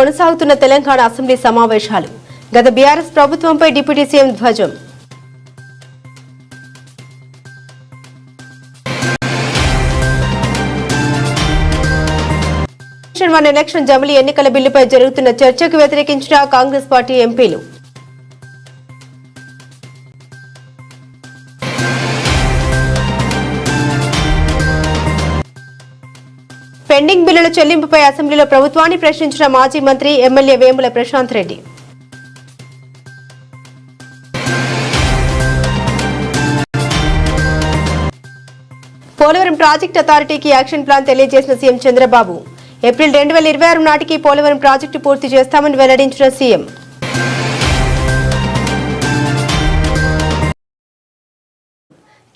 కొనసాగుతున్న తెలంగాణ అసెంబ్లీ సమావేశాలు. గత బీఆర్ఎస్ ప్రభుత్వంపై డిప్యూటీ సీఎం ధ్వజం. ఎలక్షన్ జమిలీ ఎన్నికల బిల్లుపై జరుగుతున్న చర్చకు వ్యతిరేకించిన కాంగ్రెస్ పార్టీ ఎంపీలు. పెండింగ్ బిల్లుల చెల్లింపుపై అసెంబ్లీలో ప్రభుత్వాన్ని ప్రశ్నించిన మాజీ మంత్రి ఎమ్మెల్యే వేముల ప్రశాంత్ రెడ్డి. పోలవరం ప్రాజెక్టు అథారిటీకి యాక్షన్ ప్లాన్ తెలియజేసిన సీఎం చంద్రబాబు. ఏప్రిల్ 2026 నాటికి పోలవరం ప్రాజెక్టు పూర్తి చేస్తామని వెల్లడించిన సీఎం.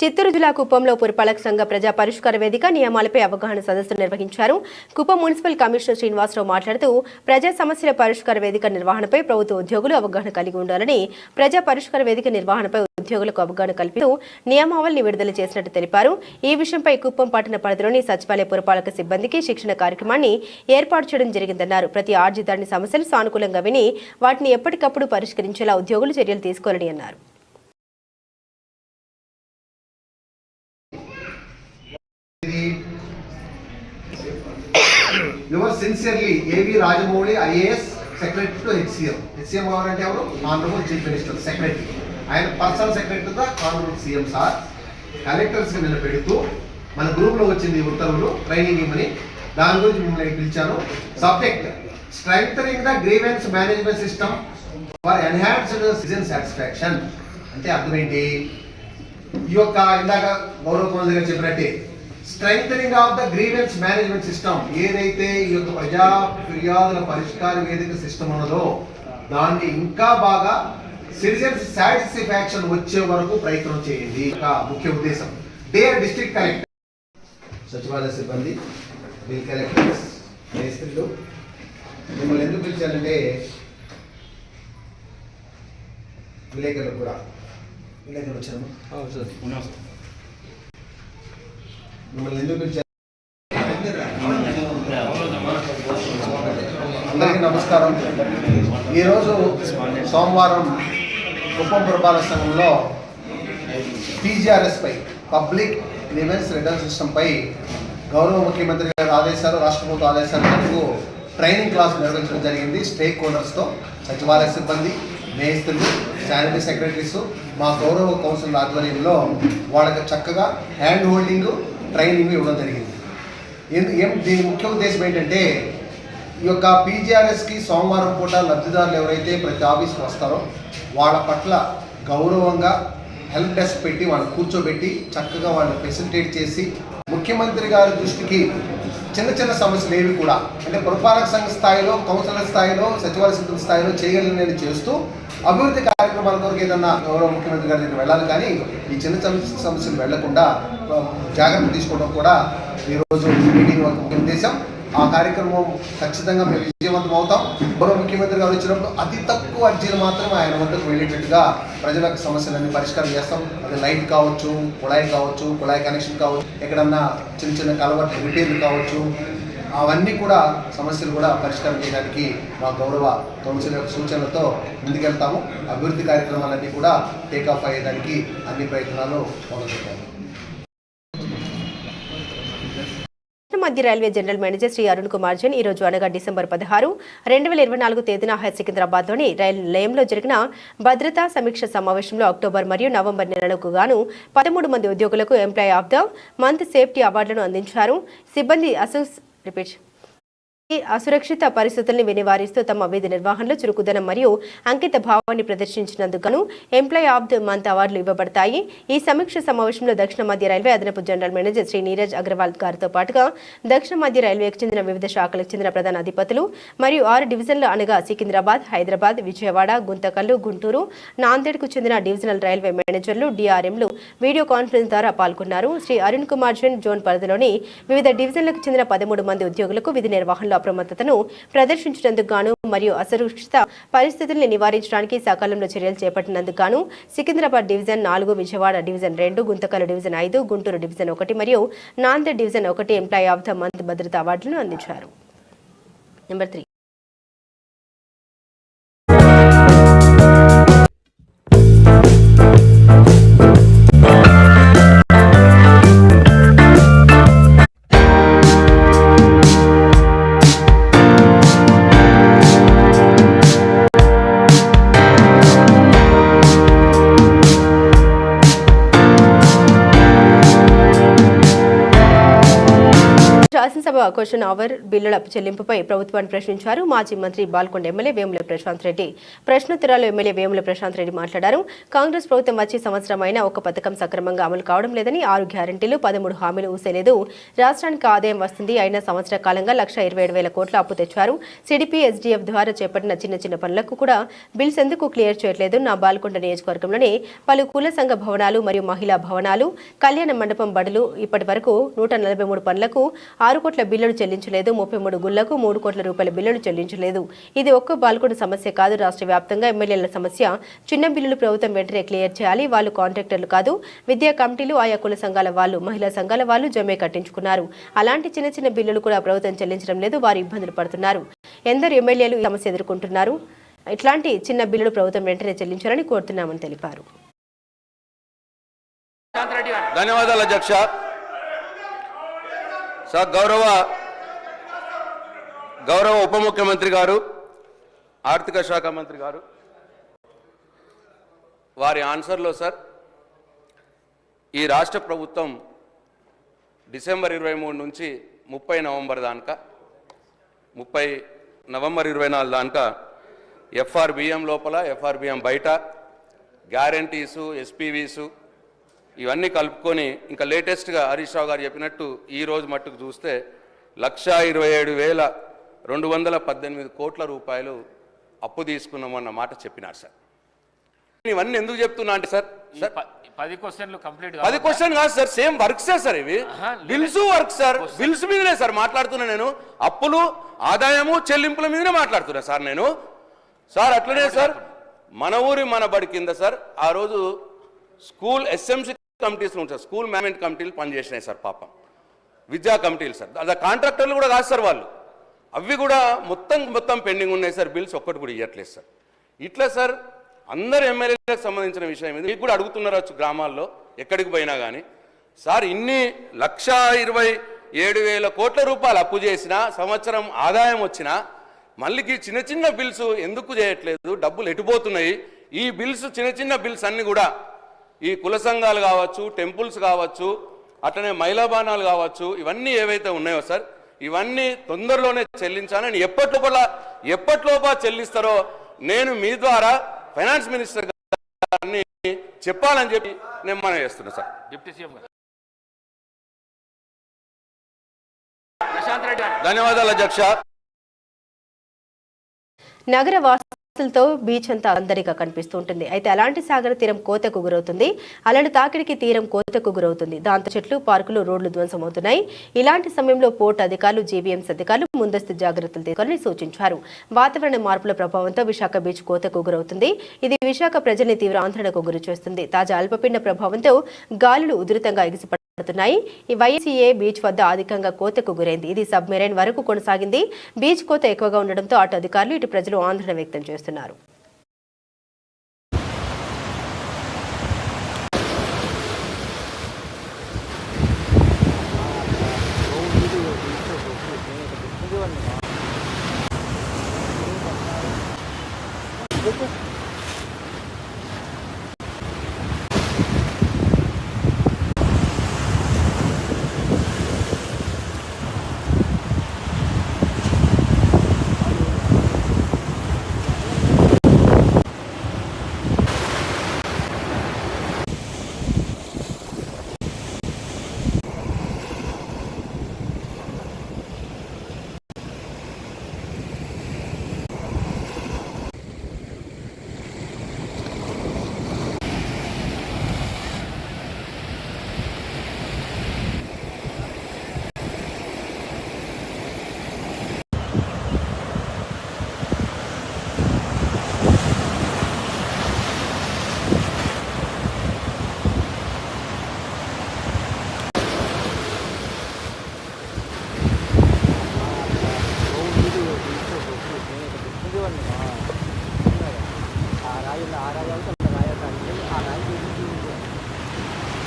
చిత్తూరు జిల్లా కుప్పంలో పురపాలక సంఘ ప్రజా పరిష్కార వేదిక నియమాలపై అవగాహన సదస్సు నిర్వహించారు. కుప్పం మున్సిపల్ కమిషనర్ శ్రీనివాసరావు మాట్లాడుతూ ప్రజా సమస్యల పరిష్కార వేదిక నిర్వహణపై ప్రభుత్వ ఉద్యోగులు అవగాహన కలిగి ఉండాలని, ప్రజా పరిష్కార వేదిక నిర్వహణపై ఉద్యోగులకు అవగాహన కల్పిస్తూ నియమావళిని విడుదల చేసినట్టు తెలిపారు. ఈ విషయంపై కుప్పం పట్టణ పరిధిలోని సచివాలయ పురపాలక సిబ్బందికి శిక్షణ కార్యక్రమాన్ని ఏర్పాటు చేయడం జరిగిందన్నారు. ప్రతి ఆర్జితాన్ని సమస్యలు సానుకూలంగా విని వాటిని ఎప్పటికప్పుడు పరిష్కరించేలా ఉద్యోగులు చర్యలు తీసుకోవాలని అన్నారు. Yours sincerely, A.V. Rajamouli, IAS, Secretary to HCM. HCM government ఎవరు? Honorable Chief Minister, Secretary. ఆయన personal secretary to the Honorable CM sir. Collectors కి నిలబెడుతూ మన గ్రూప్ లో వచ్చింది ఉత్తర్వులు ట్రైనింగ్ ఇవ్వని, దాని గురించి మిమ్మల్ని పిలిచాను. Subject strengthening the grievance management system for enhanced citizen satisfaction. అంటే అర్థం ఏంటి? ఈ యొక్క ఇందాక గౌరవ కౌన్సిల్ గారు చెప్పినట్టే strengthening of the grievance management system, ఏదైతే ఈ యొక్క ప్రజా ఫిర్యాదుల పరిష్కార వేదిక సిస్టమ్ ఉన్నదో దాన్ని ఇంకా బాగా సిటిజన్స్ సాటిస్ఫాక్షన్ వచ్చే వరకు ప్రయత్నం చేయండి. ముఖ్య ఉద్దేశం. డియర్ డిస్ట్రిక్ట్ కలెక్టర్, సచివాలయ సిబ్బంది, బిల్ కలెక్టర్స్, మేస్త్రులు, మిమ్మల్ని ఎందుకు పిలిచానంటే విలేకరులు కూడా విలేకరులు వచ్చాము. మిమ్మల్ని ఎందుకు పిలిచారు? అందరికీ నమస్కారం. ఈరోజు సోమవారం కుప్పం పురపాలక సంఘంలో PGRS పై, పబ్లిక్ గ్రీవెన్స్ రిటర్న్ సిస్టమ్ పై గౌరవ ముఖ్యమంత్రి గారి ఆదేశాలు, రాష్ట్ర ప్రభుత్వ ఆదేశాల మేరకు ట్రైనింగ్ క్లాస్ నిర్వహించడం జరిగింది. స్టేక్ హోల్డర్స్తో సచివాలయ సిబ్బంది, మేస్త్రులు, శానిటరీ సెక్రటరీస్, మా గౌరవ కౌన్సిల్ ఆధ్వర్యంలో వాళ్ళకి చక్కగా హ్యాండ్ హోల్డింగ్ ట్రైనింగ్ ఇవ్వడం జరిగింది. దీని ముఖ్య ఉద్దేశం ఏంటంటే ఈ యొక్క PGRSకి సోమవారం పూట లబ్ధిదారులు ఎవరైతే ప్రతి ఆఫీస్కి వస్తారో వాళ్ళ పట్ల గౌరవంగా హెల్ప్ డెస్క్ పెట్టి వాళ్ళని కూర్చోబెట్టి చక్కగా వాళ్ళని ఫెసిలిటేట్ చేసి ముఖ్యమంత్రి గారి దృష్టికి చిన్న చిన్న సమస్యలు ఏవి కూడా అంటే పురపాలక సంఘ స్థాయిలో, కౌన్సిలర్ స్థాయిలో, సచివాలయ సిబ్బంది స్థాయిలో చేయగలిగినది చేస్తూ అభివృద్ధి కార్యక్రమాల కొరకు ఏదన్నా గౌరవ ముఖ్యమంత్రి గారి దగ్గర వెళ్ళాలి. కానీ ఈ చిన్న సమస్యలు వెళ్లకుండా జాగ్రత్త తీసుకోవడం కూడా ఈరోజు మీటింగ్ ముఖ్య ఉద్దేశం. ఆ కార్యక్రమం ఖచ్చితంగా మేము విజయవంతం అవుతాం. గౌరవ ముఖ్యమంత్రి గారు వచ్చినప్పుడు అతి తక్కువ అర్జీలు మాత్రమే ఆయన వద్దకు వెళ్ళేటట్టుగా ప్రజలకు సమస్యలన్నీ పరిష్కారం చేస్తాం. అది లైట్ కావచ్చు, కుళాయి కావచ్చు, కుళాయి కనెక్షన్ కావచ్చు, ఎక్కడన్నా చిన్న చిన్న కలవట్ రిపేర్లు కావచ్చు, అవన్నీ కూడా సమస్యలు కూడా పరిష్కారం చేయడానికి మా గౌరవ కౌన్సిల్ యొక్క సూచనలతో ముందుకెళ్తాము. అభివృద్ధి కార్యక్రమాలన్నీ కూడా టేకాఫ్ అయ్యేదానికి అన్ని ప్రయత్నాలు మొదలుపెట్టాము. మధ్య railway general manager Shri Arun Kumar Jain ఈరోజు అనగా డిసెంబర్ 16, 2024 తేదీన సికింద్రాబాద్లోని రైలు నిలయంలో జరిగిన భద్రతా సమీక్ష సమావేశంలో అక్టోబర్ మరియు నవంబర్ నెలలకు గాను 13 మంది ఉద్యోగులకు employee of the month safety అవార్డులను అందించారు. సిబ్బంది అసురక్షిత పరిస్థితుల్ని నివారిస్తూ తమ విధి నిర్వహణలో చురుకుదనం మరియు అంకిత భావాన్ని ప్రదర్శించినందుకు ఎంప్లాయీ ఆఫ్ ది మంత్ అవార్డులు ఇవ్వబడతాయి. ఈ సమీక్ష సమావేశంలో దక్షిణ మధ్య రైల్వే అదనపు జనరల్ మేనేజర్ శ్రీ నీరజ్ అగర్వాల్ గారితో పాటుగా దక్షిణ మధ్య రైల్వేకి చెందిన వివిధ శాఖలకు చెందిన ప్రధాన అధిపతులు మరియు 6 డివిజన్లు అనగా సికింద్రాబాద్, హైదరాబాద్, విజయవాడ, గుంతకల్లు, గుంటూరు, నాందేడ్కు చెందిన డివిజనల్ రైల్వే మేనేజర్లు, DRMలు వీడియో కాన్ఫరెన్స్ ద్వారా పాల్గొన్నారు. శ్రీ అరుణ్ కుమార్ జైన్ జోన్ పరిధిలోని వివిధ డివిజన్లకు చెందిన 13 మంది ఉద్యోగులకు విధి నిర్వహణలో అప్రమత్తతను ప్రదర్శించినందుకు గాను మరియు అసురక్షిత పరిస్థితుల్ని నివారించడానికి సకాలంలో చర్యలు చేపట్టినందుకు గాను Secunderabad division 4, Vijayawada division 2, Guntakal division 5, Guntur division 1 మరియు Nanded division 1 employee of the month భద్రతా అవార్డులను అందించారు. నెంబర్ 3 శాసనసభ క్వశ్చన్ అవర్ బిల్లుల చెల్లింపుపై ప్రభుత్వాన్ని ప్రశ్నించారు మాజీ మంత్రి బాల్కొండ ఎమ్మెల్యే వేముల ప్రశాంత్ రెడ్డి. ప్రశ్నోత్తరాలు ఎమ్మెల్యే వేముల ప్రశాంత్ రెడ్డి మాట్లాడారు. కాంగ్రెస్ ప్రభుత్వం వచ్చి సంవత్సరం అయినా ఒక పథకం సక్రమంగా అమలు కావడం లేదని, 6 గ్యారంటీలు 13 హామీలు ఊసేలేదు. రాష్ట్రానికి ఆదాయం వస్తుంది, అయినా సంవత్సర కాలంగా 1,27,000 కోట్ల అప్పు తెచ్చారు. సిడిపి ఎస్డిఎఫ్ ద్వారా చేపట్టిన చిన్న చిన్న పనులకు కూడా బిల్స్ ఎందుకు క్లియర్ చేయట్లేదు? నా బాల్కొండ నియోజకవర్గంలోని పలు కుల సంఘ భవనాలు మరియు మహిళా భవనాలు, కళ్యాణ మండపం బడులు ఇప్పటి వరకు 143 పనులకు 6 కోట్ల బిల్లులు చెల్లించలేదు. 33 గుళ్లకు 3 కోట్ల రూపాయల బిల్లులు చెల్లించలేదు. ఇది ఒక్క బాల్కొండ సమస్య కాదు, రాష్ట్ర వ్యాప్తంగా ఎమ్మెల్యేల సమస్య. చిన్న బిల్లులు ప్రభుత్వం వెంటనే క్లియర్ చేయాలి. వాళ్ళు కాంట్రాక్టర్లు కాదు, విద్యా కమిటీలు, ఆయా కుల సంఘాల వాళ్ళు, మహిళా సంఘాల వాళ్ళు జమే కట్టించుకున్నారు. అలాంటి చిన్న చిన్న బిల్లులు కూడా ప్రభుత్వం చెల్లించడం లేదు. వారు ఇబ్బందులు పడుతున్నారు. ఎందరు ఎమ్మెల్యేలు ఈ సమస్య ఎదుర్కొంటున్నారు. ఇట్లాంటి చిన్న బిల్లులు ప్రభుత్వం వెంటనే చెల్లించాలని కోరుతున్నామని తెలిపారు. ధన్యవాదాలు అధ్యక్ష. సార్ గౌరవ ఉప ముఖ్యమంత్రి గారు, ఆర్థిక శాఖ మంత్రి గారు వారి ఆన్సర్లో సార్ ఈ రాష్ట్ర ప్రభుత్వం డిసెంబర్ 23 నుంచి 30 నవంబర్ దాకా 30 నవంబర్ 24 దాకా ఎఫ్ఆర్బిఎం లోపల, ఎఫ్ఆర్బిఎం బయట గ్యారంటీసు, ఎస్పీవీసు ఇవన్నీ కలుపుకొని ఇంకా లేటెస్ట్గా హరీష్ రావు గారు చెప్పినట్టు ఈ రోజు మట్టుకు చూస్తే 1,27,218 కోట్ల రూపాయలు అప్పు తీసుకున్నామన్న మాట చెప్పినారు సార్. ఇవన్నీ ఎందుకు చెప్తున్నా అంటే సార్ 10 క్వశ్చన్లు కంప్లీట్ 10 క్వశ్చన్ కాదు సార్, సేమ్ వర్క్సే సార్. ఇవి బిల్స్ వర్క్ సార్, బిల్స్ మీదనే సార్ మాట్లాడుతున్నా నేను. అప్పులు, ఆదాయము, చెల్లింపుల మీదనే మాట్లాడుతున్నా సార్ నేను. సార్ అట్లనే సార్ మన ఊరి మన బడి కింద సార్ ఆ రోజు స్కూల్ ఎస్ఎంసీ కమిటీస్ ఉంటాయి, స్కూల్ మేనేజ్మెంట్ కమిటీలు పనిచేసినాయి సార్. పాపం విద్యా కమిటీలు సార్, అది కాంట్రాక్టర్లు కూడా కాదు సార్ వాళ్ళు. అవి కూడా మొత్తం పెండింగ్ ఉన్నాయి సార్. బిల్స్ ఒక్కటి కూడా ఇవ్వట్లేదు సార్. ఇట్లా సార్ అందరు ఎమ్మెల్యేలకు సంబంధించిన విషయం ఇది. మీకు కూడా అడుగుతున్నారు గ్రామాల్లో ఎక్కడికి పోయినా కానీ. సార్ ఇన్ని 1,27,000 కోట్ల రూపాయలు అప్పు చేసినా, సంవత్సరం ఆదాయం వచ్చినా మళ్ళీకి చిన్న చిన్న బిల్స్ ఎందుకు చేయట్లేదు? డబ్బులు ఎటుపోతున్నాయి? ఈ బిల్స్, చిన్న చిన్న బిల్స్ అన్ని కూడా ఈ కుల సంఘాలు కావచ్చు, టెంపుల్స్ కావచ్చు, అట్లనే మహిళా బాణాలు కావచ్చు, ఇవన్నీ ఏవైతే ఉన్నాయో సార్ ఇవన్నీ తొందరలోనే చెల్లించాలని ఎప్పట్లోపా చెల్లిస్తారో నేను మీ ద్వారా ఫైనాన్స్ మినిస్టర్ గారిని చెప్పాలని చెప్పి నేను మనం చేస్తున్నా సార్. డిప్యూటీ సీఎం గారు ప్రశాంత్ రెడ్డి గారు. ధన్యవాదాలు అధ్యక్ష. నగర వాసులతో బీచ్ అంతా అందరిగా కనిపిస్తూ ఉంటుంది. అయితే అలాంటి సాగర తీరం కోతకు గురవుతుంది. అలాంటి తాకిడికి తీరం కోతకు గురవుతుంది. దాంతో చెట్లు, పార్కులు, రోడ్లు ధ్వంసమవుతున్నాయి. ఇలాంటి సమయంలో పోర్టు అధికారులు, జీవీఎంసీ అధికారులు ముందస్తు జాగ్రత్తలు తీసుకోవాలని సూచించారు. వాతావరణ మార్పుల ప్రభావంతో విశాఖ బీచ్ కోతకు గురవుతుంది. ఇది విశాఖ ప్రజల్ని తీవ్ర ఆందోళనకు గురి చేస్తుంది. తాజా అల్పపీడన ప్రభావంతో గాలులు ఉధృతంగా ఎగిసిపడుతున్నాయి. ఈ వైసీఏ బీచ్ వద్ద అధికంగా కోతకు గురైంది. ఇది సబ్మెరైన్ వరకు కొనసాగింది. బీచ్ కోత ఎక్కువగా ఉండడంతో అటు అధికారులు, ఇటు ప్రజలు ఆందోళన వ్యక్తం చేస్తున్నారు.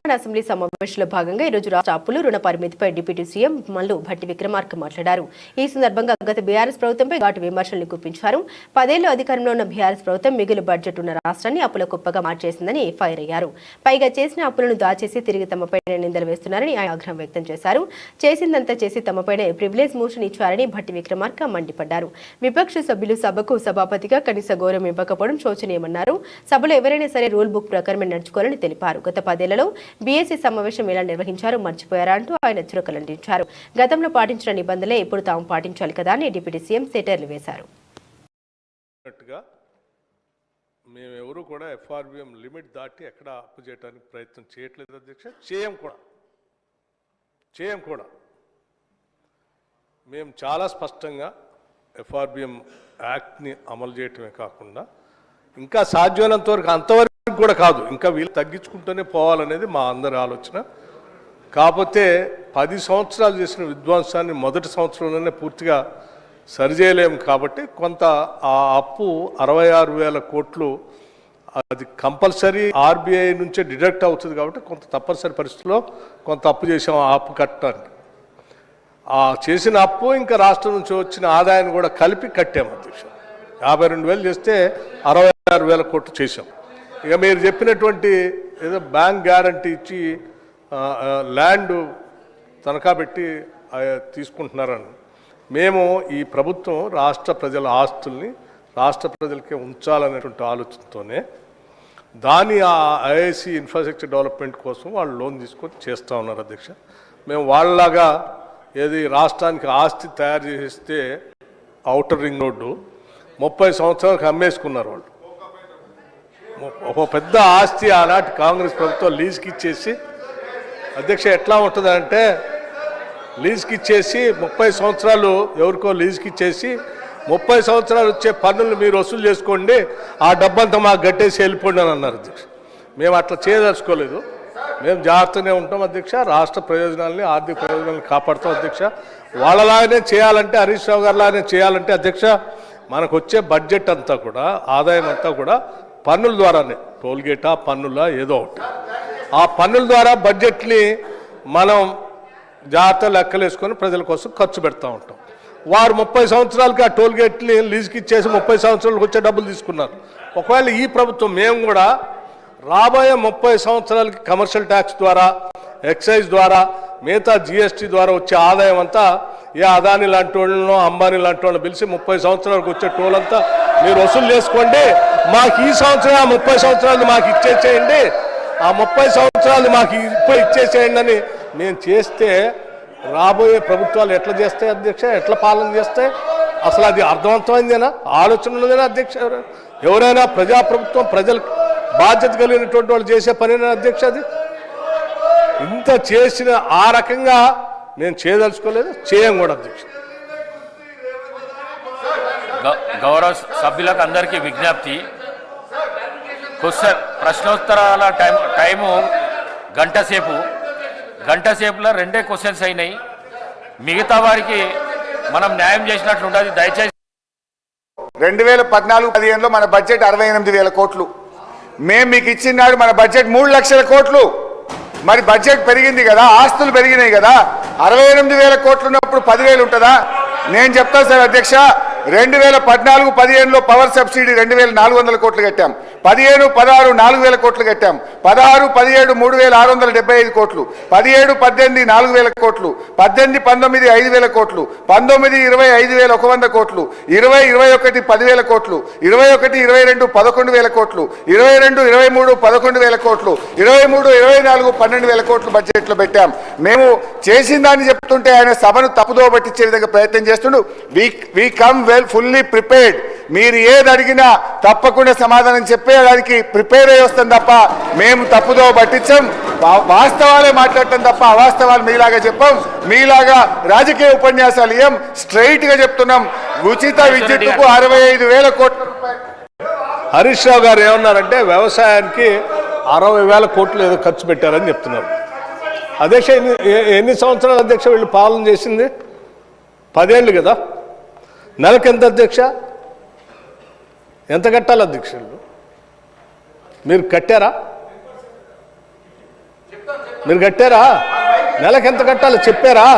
అసెంబ్లీ సమావేశంలో భాగంగా ఈరోజు రాష్ట్ర అప్పులు రుణ పరిమితిపై డిప్యూటీ సీఎం మల్లు భట్టి విక్రమార్క మాట్లాడారు. ఈ సందర్భంగా గత బీఆర్ఎస్ ప్రభుత్వంపై ఘాటు విమర్శలు గుప్పించారు. 10 ఏళ్లు అధికారంలో ఉన్న బీఆర్ఎస్ ప్రభుత్వం మిగులు బడ్జెట్ ఉన్న రాష్ట్రాన్ని అప్పుల కుప్పగా మార్చేసిందని ఫైర్ అయ్యారు. పైగా చేసిన అప్పులను దాచేసి తిరిగి తమపైనే నిందలు వేస్తున్నారని ఆయన ఆగ్రహం వ్యక్తం చేశారు. చేసిందంతా చేసి తమపైనే ప్రివిలేజ్ మోషన్ ఇచ్చారని భట్టి విక్రమార్క మండిపడ్డారు. విపక్ష సభ్యులు సభకు సభాపతిగా కనీస గౌరవం ఇవ్వకపోవడం శోచనీయమన్నారు. సభలో ఎవరైనా సరే రూల్ బుక్ ప్రకారమే నడుచుకోవాలని తెలిపారు. గత 10 ఏళ్లలో బీఎస్సీ సమావేశం ఎలా నిర్వహించారో మర్చిపోయారా అంటూ ఆయన చురకలంటించారు. గతంలో పాటించిన నిబంధనలే ఇప్పుడు తాము పాటించాలి కదా అని డిప్యూటీ సీఎం సెటర్లు వేశారు. మేమెవరూ కూడా ఎఫ్ఆర్బిఎం లిమిట్ దాటి ఎక్కడ అప్పు చేయడానికి ప్రయత్నం చేయట్లేదు అధ్యక్ష. చేయం కూడా మేము చాలా స్పష్టంగా ఎఫ్ఆర్బిఎం యాక్ట్ని అమలు చేయటమే కాకుండా ఇంకా సాధ్యమైనంత వరకు అంతవరకు కూడా కాదు, ఇంకా వీళ్ళు తగ్గించుకుంటూనే పోవాలనేది మా అందరి ఆలోచన. కాకపోతే 10 సంవత్సరాలు చేసిన విధ్వంసాన్ని మొదటి సంవత్సరంలోనే పూర్తిగా సరిచేయలేము కాబట్టి కొంత ఆ అప్పు 66,000 కోట్లు అది కంపల్సరీ ఆర్బీఐ నుంచే డిడక్ట్ అవుతుంది కాబట్టి కొంత తప్పనిసరి పరిస్థితుల్లో కొంత అప్పు చేసాం ఆ అప్పు కట్టడానికి. ఆ చేసిన అప్పు ఇంకా రాష్ట్రం నుంచి వచ్చిన ఆదాయాన్ని కూడా కలిపి కట్టాము అధ్యక్ష. 52,000 చేస్తే 66,000 కోట్లు చేసాం. ఇక మీరు చెప్పినటువంటి ఏదో బ్యాంక్ గ్యారంటీ ఇచ్చి ల్యాండ్ తనఖా పెట్టి తీసుకుంటున్నారని, మేము ఈ ప్రభుత్వం రాష్ట్ర ప్రజల ఆస్తుల్ని రాష్ట్ర ప్రజలకే ఉంచాలనేటువంటి ఆలోచనతోనే దాని ఆ ఐఐసి ఇన్ఫ్రాస్ట్రక్చర్ డెవలప్మెంట్ కోసం వాళ్ళు లోన్ తీసుకొని చేస్తూ ఉన్నారు అధ్యక్ష. మేము వాళ్ళలాగా ఏది రాష్ట్రానికి ఆస్తి తయారు చేస్తే ఔటర్ రింగ్ రోడ్డు 30 సంవత్సరాలకు అమ్మేసుకున్నారు వాళ్ళు. ఒక పెద్ద ఆస్తి ఆనాటి కాంగ్రెస్ ప్రభుత్వం లీజ్కి ఇచ్చేసి అధ్యక్ష ఎట్లా ఉంటుందంటే లీజ్కి ఇచ్చేసి 30 సంవత్సరాలు ఎవరికో లీజ్కి ఇచ్చేసి 30 సంవత్సరాలు వచ్చే పన్నులు మీరు వసూలు చేసుకోండి, ఆ డబ్బంతా మాకు గట్టేసి వెళ్ళిపోండి అని అన్నారు అధ్యక్ష. మేము అట్లా చేయదలుచుకోలేదు. మేము జాగ్రత్తగానే ఉంటాం అధ్యక్ష. రాష్ట్ర ప్రయోజనాలని ఆర్థిక ప్రయోజనాలను కాపాడుతాం అధ్యక్ష. వాళ్ళలాగానే చేయాలంటే హరీష్ రావు గారు లాగానే చేయాలంటే అధ్యక్ష మనకు వచ్చే బడ్జెట్ అంతా కూడా ఆదాయం అంతా కూడా పన్నుల ద్వారానే, టోల్గేటా పన్నులా ఏదో ఒకటి, ఆ పన్నుల ద్వారా బడ్జెట్ని మనం జాగ్రత్త లెక్కలేసుకొని ప్రజల కోసం ఖర్చు పెడతా ఉంటాం. వారు 30 సంవత్సరాలకి ఆ టోల్గేట్ని లీజుకి ఇచ్చేసి 30 సంవత్సరాలకు వచ్చే డబ్బులు తీసుకున్నారు. ఒకవేళ ఈ ప్రభుత్వం మేము కూడా రాబోయే 30 సంవత్సరాలకి కమర్షియల్ ట్యాక్స్ ద్వారా, ఎక్సైజ్ ద్వారా, మిగతా జిఎస్టీ ద్వారా వచ్చే ఆదాయం అంతా ఏ అదాని లాంటి వాళ్ళనో అంబానీ లాంటి వాళ్ళని పిలిచి 30 సంవత్సరాలకు వచ్చే టోల్ అంతా మీరు వసూలు చేసుకోండి, మాకు ఈ సంవత్సరం 30 సంవత్సరాలు మాకు ఇచ్చేసేయండి, ఆ 30 సంవత్సరాలు మాకు ఇప్పుడు ఇచ్చేసేయండి అని మేము చేస్తే రాబోయే ప్రభుత్వాలు ఎట్లా చేస్తాయి అధ్యక్ష, ఎట్లా పాలన చేస్తాయి? అసలు అది అర్థవంతమైందేనా? ఆలోచన ఉన్నదేనా అధ్యక్ష? ఎవరైనా ప్రజాప్రభుత్వం ప్రజలకు బాధ్యత కలిగినటువంటి వాళ్ళు చేసే పనేనా అధ్యక్ష? అది ఇంత చేసిన ఆ రకంగా నేను చేయదలుచుకోలేదు, చేయం కూడా అధ్యక్ష. గౌరవ సభ్యులకు అందరికీ విజ్ఞప్తి, ప్రశ్నోత్తరాల టైము గంట సేపులో 2 క్వశ్చన్స్ అయినాయి. మిగతా వారికి మనం న్యాయం చేసినట్లు ఉంటుంది. దయచేసి 2014-15లో మన బడ్జెట్ 68,000 కోట్లు. మేము మీకు ఇచ్చినాడు మన బడ్జెట్ 3 లక్షల కోట్లు. మరి బడ్జెట్ పెరిగింది కదా, ఆస్తులు పెరిగినాయి కదా. 68,000 కోట్లు ఉన్నప్పుడు 10,000 ఉంటుందా? నేను చెప్తాను సార్ అధ్యక్ష, 2014-15లో పవర్ సబ్సిడీ 2,400 కోట్లు కట్టాం. 15-16 4,000 కోట్లు కట్టాం. 16-17 3,675 కోట్లు. 17-18 4,000 కోట్లు. 18-19 5,000 కోట్లు. 19-20 5,100 కోట్లు. 20-21 10,000 కోట్లు. 21-22 11,000 కోట్లు. 22-23 11,000 కోట్లు. 23-24 12,000 కోట్లు బడ్జెట్లో పెట్టాం. మేము చేసిన దాన్ని చెప్తుంటే ఆయన సభను తప్పుదో పట్టించే విధంగా ప్రయత్నం చేస్తుండు. We come well fully prepared. మీరు ఏది అడిగినా తప్పకుండా సమాధానం చెప్పేదానికి ప్రిపేర్ అయ్యి వస్తాం తప్ప మేము తప్పుదో పట్టించాం. వాస్తవాలే మాట్లాడటం తప్ప అవాస్తవాలు మీలాగా చెప్పాం. మీలాగా రాజకీయ ఉపన్యాసాలు ఏం, స్ట్రైట్ గా చెప్తున్నాం. ఉచిత విద్యుత్తుకు 65,000 కోట్ల రూపాయలు. హరీష్ రావు గారు ఏమన్నారంటే వ్యవసాయానికి 60,000 కోట్లు ఏదో ఖర్చు పెట్టారని చెప్తున్నారు. అధ్యక్ష ఎన్ని సంవత్సరాలు అధ్యక్ష వీళ్ళు పాలన చేసింది? 10 ఏళ్ళు కదా. నెలకు ఎంత అధ్యక్ష? ఎంత కట్టాలి అధ్యక్షులు? మీరు కట్టారా? మీరు కట్టారా? నెలకు ఎంత కట్టాలో చెప్పారా?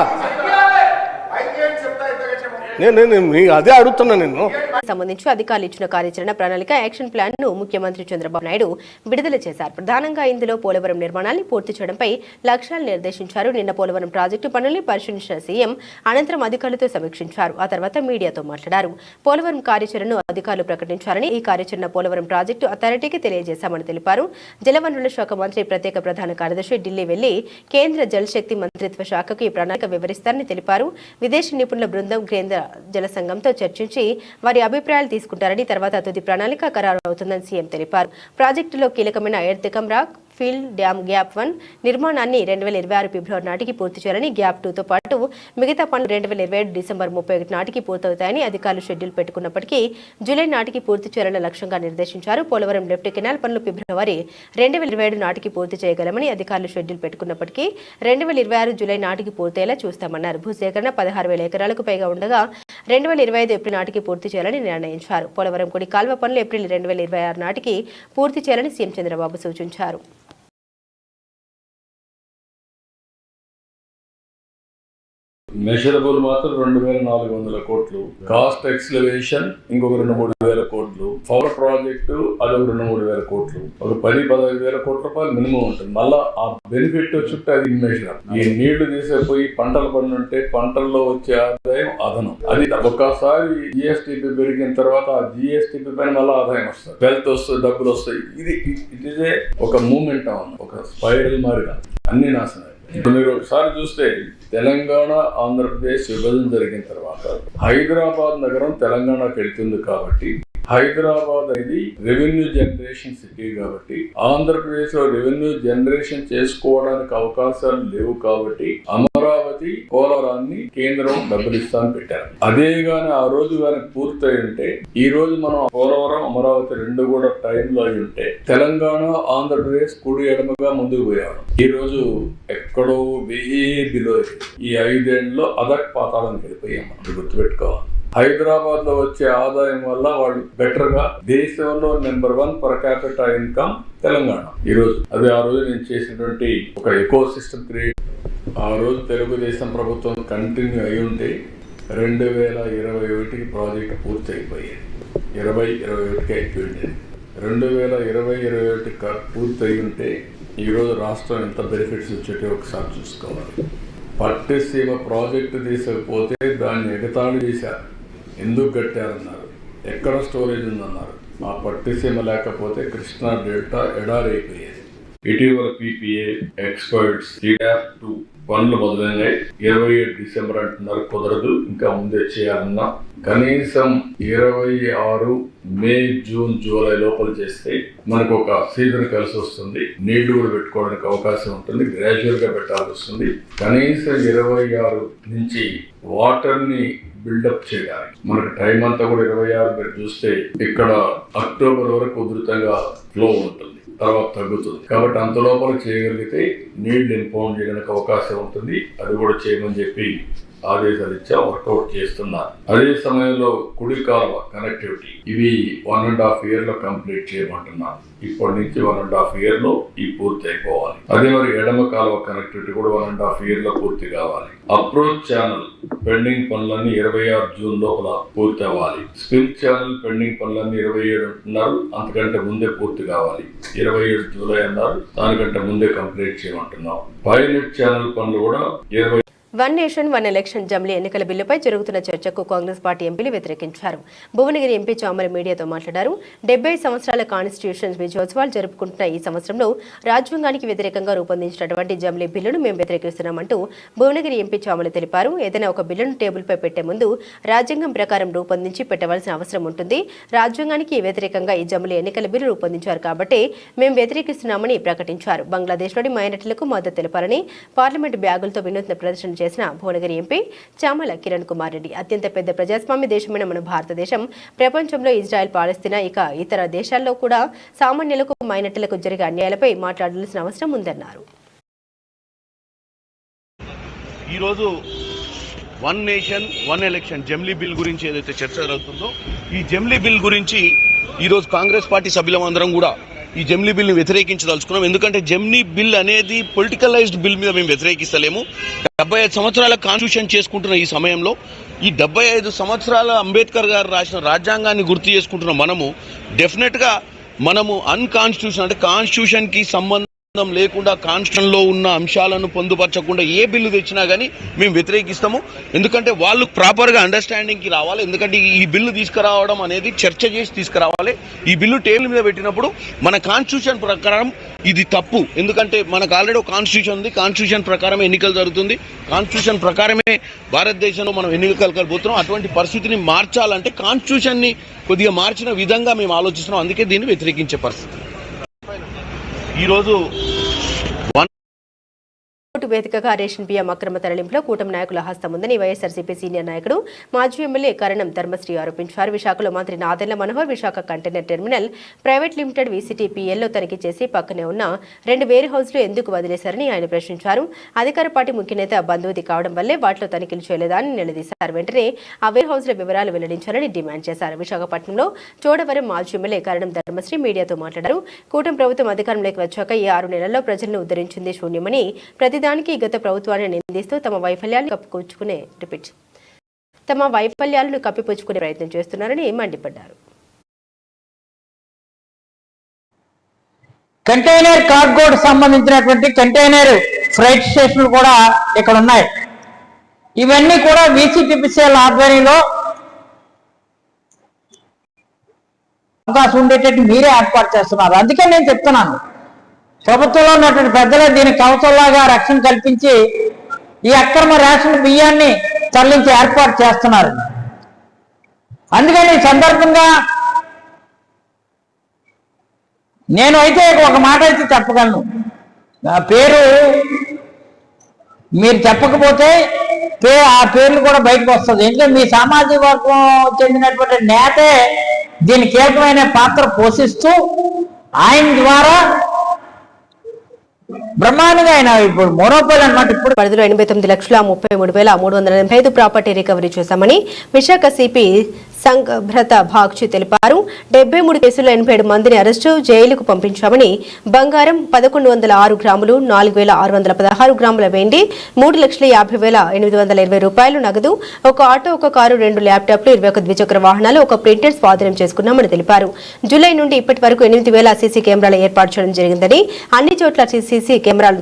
నేను అదే అడుగుతున్నా. నేను సంబంధించి అధికారులు ఇచ్చిన కార్యాచరణ ప్రణాళిక యాక్షన్ ప్లాన్ ను ముఖ్యమంత్రి చంద్రబాబు నాయుడు విడుదల చేశారు. ప్రధానంగా ఇందులో పోలవరం నిర్మాణాన్ని పూర్తి చేయడంపై లక్ష్యాలు నిర్దేశించారు. నిన్న పోలవరం ప్రాజెక్టు పనుల్ని పరిశీలించిన సీఎం అనంతరం అధికారులతో సమీక్షించారు. ఆ తర్వాత మీడియాతో మాట్లాడారు. పోలవరం కార్యాచరణను అధికారులు ప్రకటించారని, ఈ కార్యాచరణ పోలవరం ప్రాజెక్టు అథారిటీకి తెలియజేశామని తెలిపారు. జలవనరుల శాఖ మంత్రి ప్రత్యేక ప్రధాన కార్యదర్శి ఢిల్లీ వెళ్లి కేంద్ర జలశక్తి మంత్రిత్వ శాఖకు ఈ ప్రణాళిక వివరిస్తారని తెలిపారు. విదేశీ నిపుణుల బృందం కేంద్ర జల సంఘంతో చర్చించి వారి అభిప్రాయాలు తీసుకుంటారని, తర్వాత తుది ప్రణాళిక ఖరారు అవుతుందని సీఎం తెలిపారు. ప్రాజెక్టులో కీలకమైన ఎర్తికం రాక్ ఫీల్డ్ డ్యామ్ గ్యాప్ 1 నిర్మాణాన్ని 2026 ఫిబ్రవరి నాటికి పూర్తి చేయాలని, గ్యాప్ 2తో పాటు మిగతా పనులు 2027 డిసెంబర్ 31 నాటికి పూర్తవుతాయని అధికారులు షెడ్యూల్ పెట్టుకున్నప్పటికీ జూలై నాటికి పూర్తి చేయాలని లక్ష్యంగా నిర్దేశించారు. పోలవరం లెఫ్ట్ కెనాల్ పనులు ఫిబ్రవరి 2027 నాటికి పూర్తి చేయగలమని అధికారులు షెడ్యూల్ పెట్టుకున్నప్పటికీ 2026 జూలై నాటికి పూర్తయ్యేలా చూస్తామన్నారు. భూసేకరణ 16,000 ఎకరాలకు పైగా ఉండగా 2025 ఏప్రిల్ నాటికి పూర్తి చేయాలని నిర్ణయించారు. పోలవరం కుడి కాల్వ పనులు ఏప్రిల్ 2026 నాటికి పూర్తి చేయాలని సీఎం చంద్రబాబు సూచించారు. మెషరబుల్ మాత్రం 2,400 కోట్లు, కాస్ట్ ఎక్స్లవేషన్ ఇంకొక 2-3 కోట్లు, పవర్ ప్రాజెక్టు అదొక 2-3 కోట్లు, ఒక 10-15 కోట్ల రూపాయలు మినిమం ఉంటుంది. మళ్ళా ఆ బెనిఫిట్ చుట్టూ అది మెషర్. ఈ నీళ్లు తీసేపోయి పంటలు పండుంటే పంటల్లో వచ్చే ఆదాయం అదనం. అది ఒకసారి జిఎస్టిపి పెరిగిన తర్వాత ఆ జిఎస్టిపి పైన మళ్ళీ ఆదాయం వస్తుంది, వెల్త్ వస్తుంది, డబ్బులు వస్తాయి. ఇదే ఒక మూమెంట్, ఒక స్పైరల్ మారిగా అన్ని నాశనం. ఇప్పుడు మీరు ఒకసారి చూస్తే తెలంగాణ ఆంధ్రప్రదేశ్ విభజన జరిగిన తర్వాత హైదరాబాద్ నగరం తెలంగాణకు వెళ్తుంది కాబట్టి హైదరాబాద్ అనేది రెవెన్యూ జనరేషన్ సిటీ కాబట్టి ఆంధ్రప్రదేశ్ లో రెవెన్యూ జనరేషన్ చేసుకోవడానికి అవకాశాలు లేవు కాబట్టి అమరావతి పోలవరాన్ని కేంద్రం డబ్బులు ఇస్తామని పెట్టారు. అదే గాని ఆ రోజు గాని పూర్తయి ఉంటే ఈ రోజు మనం పోలవరం అమరావతి రెండు కూడా టైంలో అయి ఉంటే తెలంగాణ ఆంధ్రప్రదేశ్ కుడి ఎడమగా ముందుకు పోయాడు. ఈ రోజు ఎక్కడో బిలో ఈ 5 ఏళ్లలో అదక్ పాతాళానికి వెళ్ళిపోయాం. మనం గుర్తుపెట్టుకోవాలి. హైదరాబాద్ లో వచ్చే ఆదాయం వల్ల వాళ్ళు బెటర్ గా దేశంలో number 1 per capital income Telangana ఈ రోజు. అది ఆ రోజు నేను చేసినటువంటి ఒక ఎకో సిస్టమ్ క్రియేట్. ఆ రోజు తెలుగుదేశం ప్రభుత్వం కంటిన్యూ అయి ఉంటే 2021కి ప్రాజెక్ట్ పూర్తి అయిపోయాయి. 2021కి అయిపోయింది. 2020-21 పూర్తి అయి ఉంటే ఈ రోజు రాష్ట్రం ఎంత బెనిఫిట్స్ వచ్చేటో ఒకసారి చూసుకోవాలి. పట్టిసీమ ప్రాజెక్టు తీసుకపోతే దాన్ని ఎగతాళి చేశారు. ఎందుకు కట్టారన్నారు, ఎక్కడ స్టోరేజ్ ఉందన్నారు. ఆ పట్టిసీమ లేకపోతే కృష్ణా డెల్టా ఎడారి అయిపోయేది. ఇటీవల PPA ఎక్స్పర్ట్స్ CDAP2 పనులు మొదలైనాయి. 27 డిసెంబర్ అంటున్నారు, కుదరదు, ఇంకా ముందే చేయాలన్నా. కనీసం 26 మే, జూన్, జూలై లోపల చేస్తే మనకు ఒక సీజన్ కలిసి వస్తుంది. నీళ్లు కూడా పెట్టుకోవడానికి అవకాశం ఉంటుంది. గ్రాడ్యువల్ గా పెట్టాల్సి వస్తుంది. కనీసం 26 నుంచి వాటర్ ని బిల్డప్ చేయడానికి మనకు టైం అంతా కూడా 26 మీరు చూస్తే ఇక్కడ అక్టోబర్ వరకు ఉధృతంగా ఫ్లో ఉంటుంది, తర్వాత తగ్గుతుంది. కాబట్టి అంత లోపల చేయగలిగితే నీళ్లు ఇంపౌండ్ చేయడానికి అవకాశం ఉంటుంది. అది కూడా చేయమని చెప్పి ఆదేశాలు ఇచ్చా, వర్కౌట్ చేస్తున్నారు. అదే సమయంలో కుడి కాలువ కనెక్టివిటీ ఇవి 1.5 year లో కంప్లీట్ చేయమంటున్నారు. ఇప్పటి నుంచి 1.5 year లో ఈ పూర్తి అయిపోవాలి. అదే మరి ఎడమ కాలువ కనెక్టివిటీ కూడా 1.5 year లో పూర్తి కావాలి. అప్రోచ్ ఛానల్ పెండింగ్ పనులన్నీ 26 జూన్ లోపల పూర్తి అవ్వాలి. స్పిల్ ఛానల్ పెండింగ్ పనులన్నీ 27 అంటున్నారు, అంతకంటే ముందే పూర్తి కావాలి. 27 జూలై అన్నారు, దానికంటే ముందే కంప్లీట్ చేయమంటున్నాం. పైలట్ ఛానల్ పనులు కూడా 20. వన్ నేషన్ వన్ ఎలక్షన్ జమిలీ ఎన్నికల బిల్లుపై జరుగుతున్న చర్చకు కాంగ్రెస్ పార్టీ ఎంపీలు వ్యతిరేకించారు. భువనగిరి ఎంపీ చామల మీడియాతో మాట్లాడారు. 70 సంవత్సరాల కాన్స్టిట్యూషన్ విజయోత్సవాలు జరుపుకుంటున్న ఈ సంవత్సరంలో రాజ్యాంగానికి వ్యతిరేకంగా రూపొందించినటువంటి జమిలీ బిల్లును మేము వ్యతిరేకిస్తున్నామంటూ భువనగిరి ఎంపీ చామల తెలిపారు. ఏదైనా ఒక బిల్లును టేబుల్పై పెట్టే ముందు రాజ్యాంగం ప్రకారం రూపొందించి పెట్టవలసిన అవసరం ఉంటుంది. రాజ్యాంగానికి వ్యతిరేకంగా ఈ జమిలీ ఎన్నికల బిల్లు రూపొందించారు కాబట్టి మేము వ్యతిరేకిస్తున్నామని ప్రకటించారు. బంగ్లాదేశ్లోని మైనారిటీలకు మద్దతు తెలపాలని పార్లమెంటు బ్యాగులతో వినూత్న ప్రదర్శన చేసిన భువనగిరి ఎంపీ చామల కిరణ్ కుమార్ రెడ్డి అత్యంత పెద్ద ప్రజాస్వామ్య దేశమైన మన భారతదేశం ప్రపంచంలో ఇజ్రాయెల్, పాలస్తీనా ఇక ఇతర దేశాల్లో కూడా సామాన్యులకు మైనారిటీలకు జరిగే అన్యాయాలపై మాట్లాడాల్సిన అవసరం ఉందన్నారు. ఈరోజు వన్ నేషన్ వన్ ఎలక్షన్ జమిలీ బిల్ గురించి ఏదైతే చర్చ జరుగుతుందో ఈ జమిలీ బిల్ గురించి ఈరోజు కాంగ్రెస్ పార్టీ సభ్యులందరం కూడా ఈ జెమ్నీ బిల్ని వ్యతిరేకించదలుచుకున్నాం. ఎందుకంటే జెమ్నీ బిల్ అనేది పొలిటికలైజ్డ్ బిల్ మీద మేము వ్యతిరేకిస్తలేము. 75 సంవత్సరాల కాన్స్టిట్యూషన్ చేసుకుంటున్న ఈ సమయంలో ఈ 75 సంవత్సరాల అంబేద్కర్ గారు రాసిన రాజ్యాంగాన్ని గుర్తు చేసుకుంటున్న డెఫినెట్గా మనము అన్కాన్స్టిట్యూషన్ అంటే కాన్స్టిట్యూషన్కి సంబంధం లేకుండా కాన్స్టిట్యూషన్లో ఉన్న అంశాలను పొందుపరచకుండా ఏ బిల్లు తెచ్చినా కానీ మేము వ్యతిరేకిస్తాము. ఎందుకంటే వాళ్ళు ప్రాపర్గా అండర్స్టాండింగ్కి రావాలి. ఎందుకంటే ఈ బిల్లు తీసుకురావడం అనేది చర్చ చేసి తీసుకురావాలి. ఈ బిల్లు టేబుల్ మీద పెట్టినప్పుడు మన కాన్స్టిట్యూషన్ ప్రకారం ఇది తప్పు. ఎందుకంటే మనకు ఆల్రెడీ ఒక కాన్స్టిట్యూషన్ ఉంది. కాన్స్టిట్యూషన్ ప్రకారమే ఎన్నికలు జరుగుతుంది. కాన్స్టిట్యూషన్ ప్రకారమే భారతదేశంలో మనం ఎన్నికలు కలుపుతున్నాం. అటువంటి పరిస్థితిని మార్చాలంటే కాన్స్టిట్యూషన్ని కొద్దిగా మార్చిన విధంగా మేము ఆలోచిస్తున్నాం. అందుకే దీన్ని వ్యతిరేకించే పరిస్థితి. ఈరోజు వేదికగా రేషన్ బియ్యం అక్రమ తరలింపులో కూటమి నాయకుల హస్తం ఉందని వైఎస్ఆర్సీపీ సీనియర్ నాయకుడు మాజీ ఎమ్మెల్యే కరణం ధర్మశ్రీ ఆరోపించారు. విశాఖలో మంత్రి Nadendla Manohar Visakha container terminal private limited వీసీటీపీఎల్లో తనిఖీ చేసి పక్కనే ఉన్న 2 వేర్ హౌస్లు ఎందుకు వదిలేశారని ఆయన ప్రశ్నించారు. అధికార పార్టీ ముఖ్య నేత బంధువుది కావడం వల్లే వాటిలో తనిఖీలు చేయలేదా అని నిలదీశారు. వెంటనే ఆ వేర్ హౌస్ల వివరాలు వెల్లడించాలని డిమాండ్ చేశారు. విశాఖపట్నంలో చోడవరం మాజీ ఎమ్మెల్యే కరణం ధర్మశ్రీ మీడియాతో మాట్లాడారు. కూటమి ప్రభుత్వం అధికారంలోకి వచ్చాక ఈ 6 నెలల్లో ప్రజలను ఉద్ధరించింది శూన్యమని ప్రతిదానికి గత ప్రభుత్వాన్ని నిందిస్తూ తమ వైఫల్యాలను కప్పిపుచ్చుకునే ప్రయత్నం చేస్తున్నారని మండిపడ్డారు. కంటైనర్ కార్గోడ్ సంబంధించినటువంటి కంటైనర్ ఫ్రైట్ స్టేషన్లు కూడా ఇక్కడ ఉన్నాయి. ఇవన్నీ కూడా వీసీటీపీసీఎల్ ఆధ్వర్యంలో అవకాశం ఉండేటట్టు మీరే ఏర్పాటు చేస్తున్నారు. అందుకే నేను చెప్తున్నాను, ప్రభుత్వంలో ఉన్నటువంటి పెద్దలే దీనికి కవచంలాగా రక్షణ కల్పించి ఈ అక్రమ రేషన్ బియ్యాన్ని తరలించి ఏర్పాటు చేస్తున్నారు. అందుకని ఈ సందర్భంగా నేను అయితే ఒక మాట అయితే చెప్పగలను. ఆ పేరు మీరు చెప్పకపోతే ఆ పేర్లు కూడా బయటకు వస్తుంది. ఎందుకంటే మీ సామాజిక వర్గం చెందినటువంటి నేతే దీని కీలకమైన పాత్ర పోషిస్తూ ఆయన ద్వారా బ్రహ్మాండంగా ఆయన ఇప్పుడు మోనోపోల్ అన్నమాట. ఇప్పుడు పరిధిలో 89,33,385 ప్రాపర్టీ రికవరీ చేశామని విశాఖ సిపి సంఘభ్రత భాగ్చి తెలిపారు. 73 కేసుల్లో 87 మందిని అరెస్టు జైలుకు పంపించామని, బంగారం 1,106 గ్రాములు, 4,616 గ్రాముల వెండి, 3,50,820 రూపాయలు నగదు, ఒక ఆటో, ఒక కారు, 2 ల్యాప్టాప్లు, 21 ద్విచక్ర వాహనాలు, ఒక ప్రింటర్ స్వాధీనం చేసుకున్నామని తెలిపారు. జూలై నుండి ఇప్పటి వరకు 8,000 సీసీ కెమెరాలు ఏర్పాటు చేయడం జరిగిందని, అన్ని చోట్ల సీసీ కెమెరాలు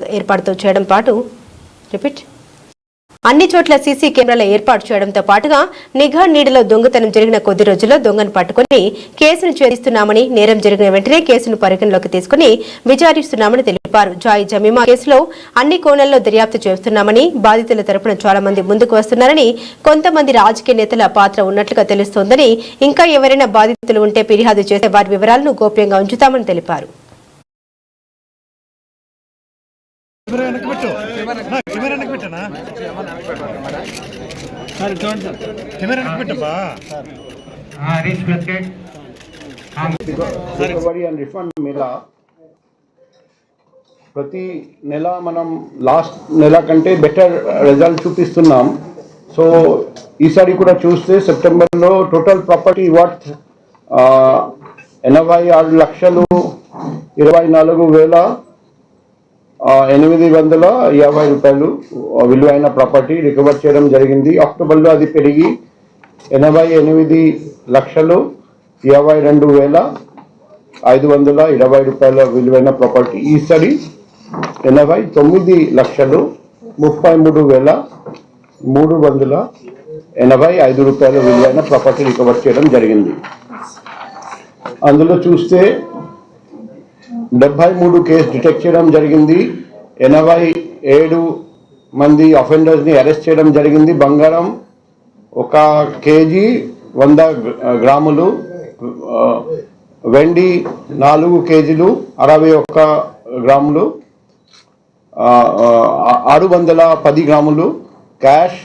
ఏర్పాటు చేయడంతో పాటుగా నిఘా నీడలో దొంగతనం జరిగిన కొద్ది రోజుల్లో దొంగను పట్టుకుని కేసును ఛేదిస్తున్నామని, నేరం జరిగిన వెంటనే కేసును పరిగణలోకి తీసుకుని విచారిస్తున్నామని తెలిపారు. జాయి జమీమా కేసులో అన్ని కోణాల్లో దర్యాప్తు చేస్తున్నామని, బాధితుల తరపున చాలా మంది ముందుకు వస్తున్నారని, కొంతమంది రాజకీయ నేతల పాత్ర ఉన్నట్లుగా తెలుస్తోందని, ఇంకా ఎవరైనా బాధితులు ఉంటే ఫిర్యాదు చేసే వారి వివరాలను గోప్యంగా ఉంచుతామని తెలిపారు. ప్రతి నెల మనం లాస్ట్ నెల కంటే బెటర్ రిజల్ట్ చూపిస్తున్నాం. సో ఈసారి కూడా చూస్తే సెప్టెంబర్లో టోటల్ ప్రాపర్టీ వర్త్ 86,24,850 రూపాయలు విలువైన ప్రాపర్టీ రికవర్ చేయడం జరిగింది. అక్టోబర్లో అది పెరిగి 88,52,520 రూపాయల విలువైన ప్రాపర్టీ ఈసారి 89,33,385 రూపాయల విలువైన ప్రాపర్టీ రికవర్ చేయడం జరిగింది. అందులో చూస్తే 73 కేసు డిటెక్ట్ చేయడం జరిగింది. 87 మంది అఫెండర్స్ని అరెస్ట్ చేయడం జరిగింది. బంగారం 1 కేజీ 100 గ్రాములు, వెండి 4 కేజీలు 61 గ్రాములు, 610 గ్రాములు, క్యాష్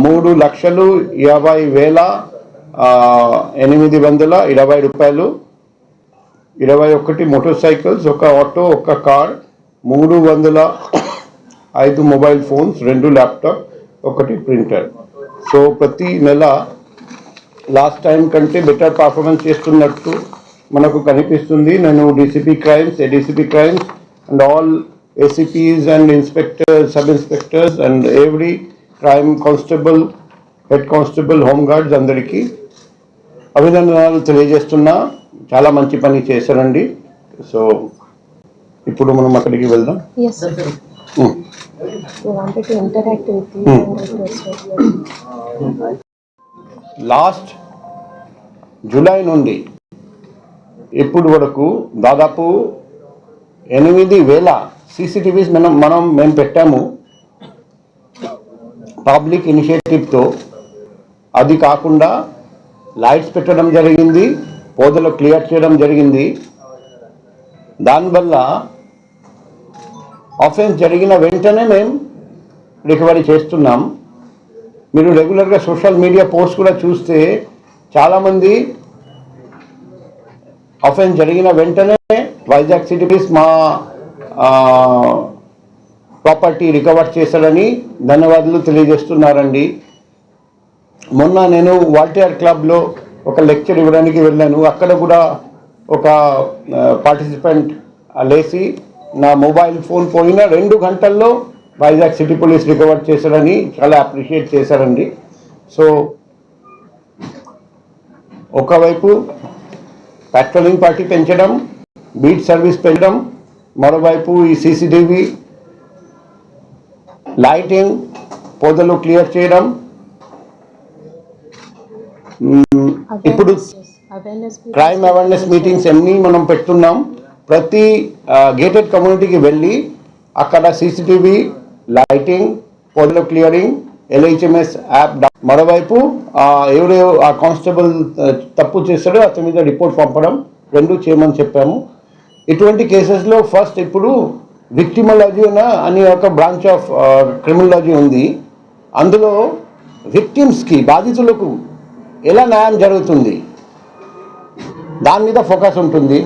3,50,820 రూపాయలు, 21 motor cycles, 1 auto, 1 car, 305 mobile phones, 2 laptop, 1 printer. So ప్రతి నెల లాస్ట్ టైం కంటే బెటర్ పర్ఫార్మెన్స్ చేస్తున్నట్టు మనకు కనిపిస్తుంది. నేను DCP crimes, ADCP crimes and all ACPs and inspectors, sub inspectors and every crime constable, head constable, home guards అందరికీ అభినందనలు తెలియజేస్తున్నా. చాలా మంచి పని చేశారండి. సో ఇప్పుడు మనం అక్కడికి వెళ్దాం. లాస్ట్ జూలై నుండి ఇప్పుడు వరకు దాదాపు 8,000 CCTVs మేము పెట్టాము పబ్లిక్ ఇనిషియేటివ్తో. అది కాకుండా లైట్స్ పెట్టడం జరిగింది, పోదలు క్లియర్ చేయడం జరిగింది. దానివల్ల ఆఫెన్స్ జరిగిన వెంటనే మేము రికవరీ చేస్తున్నాం. మీరు రెగ్యులర్గా సోషల్ మీడియా పోస్ట్ కూడా చూస్తే చాలామంది ఆఫెన్స్ జరిగిన వెంటనే వైజాగ్ సిటీ పోలీస్ మా ప్రాపర్టీ రికవర్ చేశారని ధన్యవాదాలు తెలియజేస్తున్నారండి. మొన్న నేను వాల్టీఆర్ క్లబ్లో ఒక లెక్చర్ ఇవ్వడానికి వెళ్ళాను. అక్కడ కూడా ఒక పార్టిసిపెంట్ లేచి నా మొబైల్ ఫోన్ పోయిన 2 గంటల్లో వైజాగ్ సిటీ పోలీస్ రికవర్ చేశారని చాలా అప్రిషియేట్ చేశారండి. సో ఒకవైపు పెట్రోలింగ్ పార్టీ పెంచడం, బీట్ సర్వీస్ పెంచడం, మరోవైపు ఈ సీసీటీవీ, లైటింగ్, పొదలు క్లియర్ చేయడం. ఇప్పుడు క్రైమ్ అవేర్నెస్ మీటింగ్స్ అన్నీ మనం పెడుతున్నాం. ప్రతి గేటెడ్ కమ్యూనిటీకి వెళ్ళి అక్కడ సీసీటీవీ, లైటింగ్, పొదలు క్లియరింగ్, LHMS యాప్. మరోవైపు ఎవరు ఆ కానిస్టేబుల్ తప్పు చేస్తాడో అతని మీద రిపోర్ట్ పంపడం, 2 చేయమని చెప్పాము. ఇటువంటి కేసెస్లో ఫస్ట్ ఇప్పుడు విక్టిమాలజీ అని ఒక బ్రాంచ్ ఆఫ్ క్రిమినాలజీ ఉంది. అందులో విక్టిమ్స్కి, బాధితులకు ఎలా న్యాయం జరుగుతుంది దాని మీద ఫోకస్ ఉంటుంది.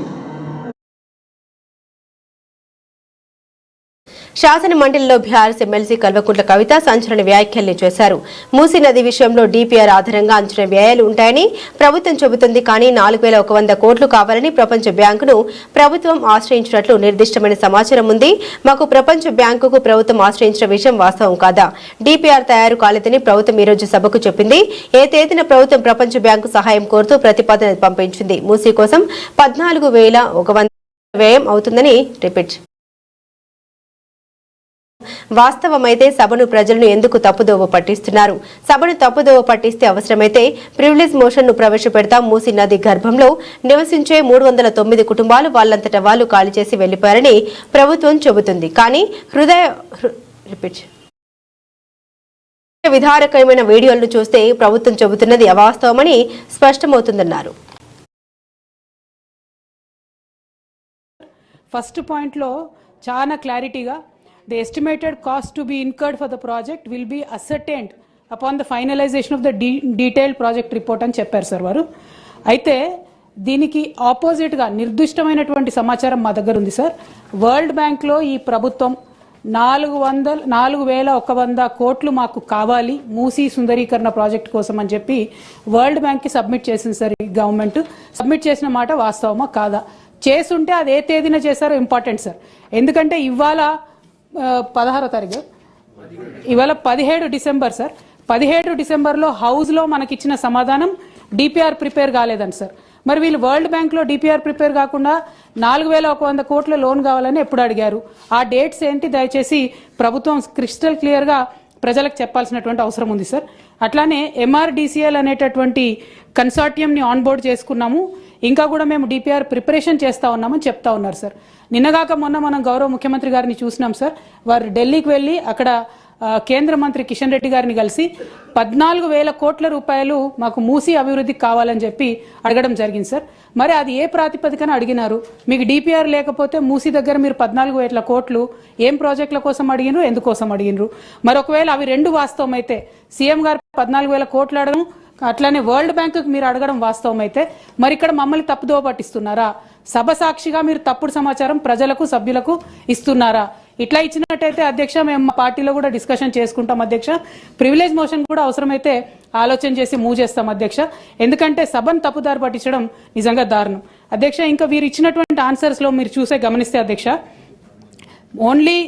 శాసన మండలిలో బీఆర్ఎస్ ఎమ్మెల్సీ కల్వకుంట్ల కవిత సంచలన వ్యాఖ్యలు చేశారు. మూసీ నది విషయంలో DPR ఆధారంగా అంచనా వ్యయాలు ఉంటాయని ప్రభుత్వం చెబుతుంది. కానీ 4,100 కోట్లు కావాలని ప్రపంచ బ్యాంకును ప్రభుత్వం ఆశ్రయించినట్లు నిర్దిష్టమైన సమాచారం ఉంది. మాకు ప్రపంచ బ్యాంకుకు ప్రభుత్వం ఆశ్రయించిన విషయం వాస్తవం కాదా? DPR తయారు కాలేదని ప్రభుత్వం ఈరోజు సభకు చెప్పింది. ఏ తేదీన ప్రభుత్వం ప్రపంచ బ్యాంకు సహాయం కోరుతూ ప్రతిపాదన పంపించింది. మూసీ కోసం 14,100 వ్యయం అవుతుందని రిపీట్. వాస్తవమైతే సభను ప్రజలను ఎందుకు తప్పుదోవ పట్టిస్తున్నారు? సభను తప్పుదోవ పట్టిస్తే అవసరమైతే ప్రివిలేజ్ మోషన్ ను ప్రవేశపెడతాం. మూసీ నది గర్భంలో నివసించే 309 కుటుంబాలు వాళ్ళంతటా వాళ్ళు ఖాళీ చేసి వెళ్లిపోయారని ప్రభుత్వం చెబుతుంది. కానీ విధారకమైన వీడియోలను చూస్తే ప్రభుత్వం చెబుతున్నది అవాస్తవమని స్పష్టమవుతుందన్నారు. ఫస్ట్ పాయింట్లో చాలా క్లారిటీగా the estimated cost to be incurred for the project will be ascertained upon the finalization of the detailed project report అని చెప్పారు సార్ వారు. అయితే దీనికి ఆపోజిట్గా నిర్దిష్టమైనటువంటి సమాచారం మా దగ్గర ఉంది సార్. వరల్డ్ బ్యాంక్లో ఈ ప్రభుత్వం 4,100 కోట్లు మాకు కావాలి మూసీ సుందరీకరణ ప్రాజెక్ట్ కోసం అని చెప్పి వరల్డ్ బ్యాంక్కి సబ్మిట్ చేసింది సార్. ఈ గవర్నమెంట్ సబ్మిట్ చేసిన మాట వాస్తవమా కాదా? చేసుంటే అది ఏ తేదీన చేశారో ఇంపార్టెంట్ సార్. ఎందుకంటే ఇవాళ 16వ తారీఖు, ఇవాళ 17 డిసెంబర్ సార్. 17 డిసెంబర్లో హౌస్లో మనకిచ్చిన సమాధానం DPR ప్రిపేర్ కాలేదని సార్. మరి వీళ్ళు వరల్డ్ బ్యాంక్లో DPR ప్రిపేర్ కాకుండా 4,100 కోట్ల లోన్ కావాలని ఎప్పుడు అడిగారు? ఆ డేట్స్ ఏంటి దయచేసి ప్రభుత్వం క్రిస్టల్ క్లియర్గా ప్రజలకు చెప్పాల్సినటువంటి అవసరం ఉంది సార్. అట్లానే MRDCL అనేటటువంటి కన్సార్టియంని ఆన్బోర్డ్ చేసుకున్నాము. ఇంకా కూడా మేము DPR ప్రిపరేషన్ చేస్తూ ఉన్నామని చెప్తా ఉన్నారు సార్. నిన్నగాక మొన్న మనం గౌరవ ముఖ్యమంత్రి గారిని చూసినాం సార్. వారు ఢిల్లీకి వెళ్ళి అక్కడ కేంద్ర మంత్రి కిషన్ రెడ్డి గారిని కలిసి 14,000 కోట్ల రూపాయలు మాకు మూసీ అభివృద్ధికి కావాలని చెప్పి అడగడం జరిగింది సార్. మరి అది ఏ ప్రాతిపదికన అడిగినారు? మీకు DPR లేకపోతే మూసీ దగ్గర మీరు 14,000 కోట్లు ఏం ప్రాజెక్టుల కోసం అడిగినరు, ఎందుకోసం అడిగినరు? మరి ఒకవేళ అవి 2 వాస్తవం అయితే, సీఎం గారు 14,000 కోట్లు అడగడం, అట్లానే వరల్డ్ బ్యాంకుకి మీరు అడగడం వాస్తవం అయితే, మరి ఇక్కడ మమ్మల్ని తప్పుదోవ పట్టిస్తున్నారా? సభ సాక్షిగా మీరు తప్పుడు సమాచారం ప్రజలకు, సభ్యులకు ఇస్తున్నారా? ఇట్లా ఇచ్చినట్టయితే అధ్యక్ష మేము మా పార్టీలో కూడా డిస్కషన్ చేసుకుంటాం అధ్యక్ష. ప్రివిలేజ్ మోషన్ కూడా అవసరమైతే ఆలోచన చేసి మూవ్ చేస్తాం అధ్యక్ష. ఎందుకంటే సభను తప్పుదారి పట్టించడం నిజంగా దారుణం అధ్యక్ష. ఇంకా వీరు ఇచ్చినటువంటి ఆన్సర్స్లో మీరు గమనిస్తే అధ్యక్ష, ఓన్లీ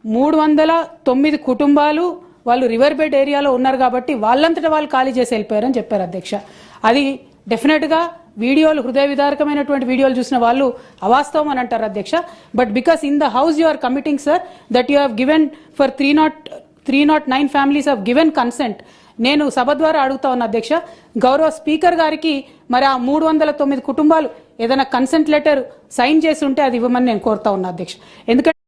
309 కుటుంబాలు వాళ్ళు రివర్ బెడ్ ఏరియాలో ఉన్నారు కాబట్టి వాళ్ళంతటా వాళ్ళు ఖాళీ చేసి వెళ్ళిపోయారని చెప్పారు అధ్యక్ష. అది డెఫినెట్గా వీడియోలు, హృదయ విదారకమైనటువంటి వీడియోలు చూసిన వాళ్ళు అవాస్తవం అని అంటారు అధ్యక్ష. But because in the house you are committing sir that you have given for 309 families of given consent. నేను సభ ద్వారా అడుగుతా ఉన్న అధ్యక్ష, గౌరవ స్పీకర్ గారికి మరి ఆ 309 కుటుంబాలు ఏదైనా కన్సెంట్ లెటర్ సైన్ చేసి ఉంటే అది ఇవ్వమని నేను కోరుతా ఉన్నా అధ్యక్ష. ఎందుకంటే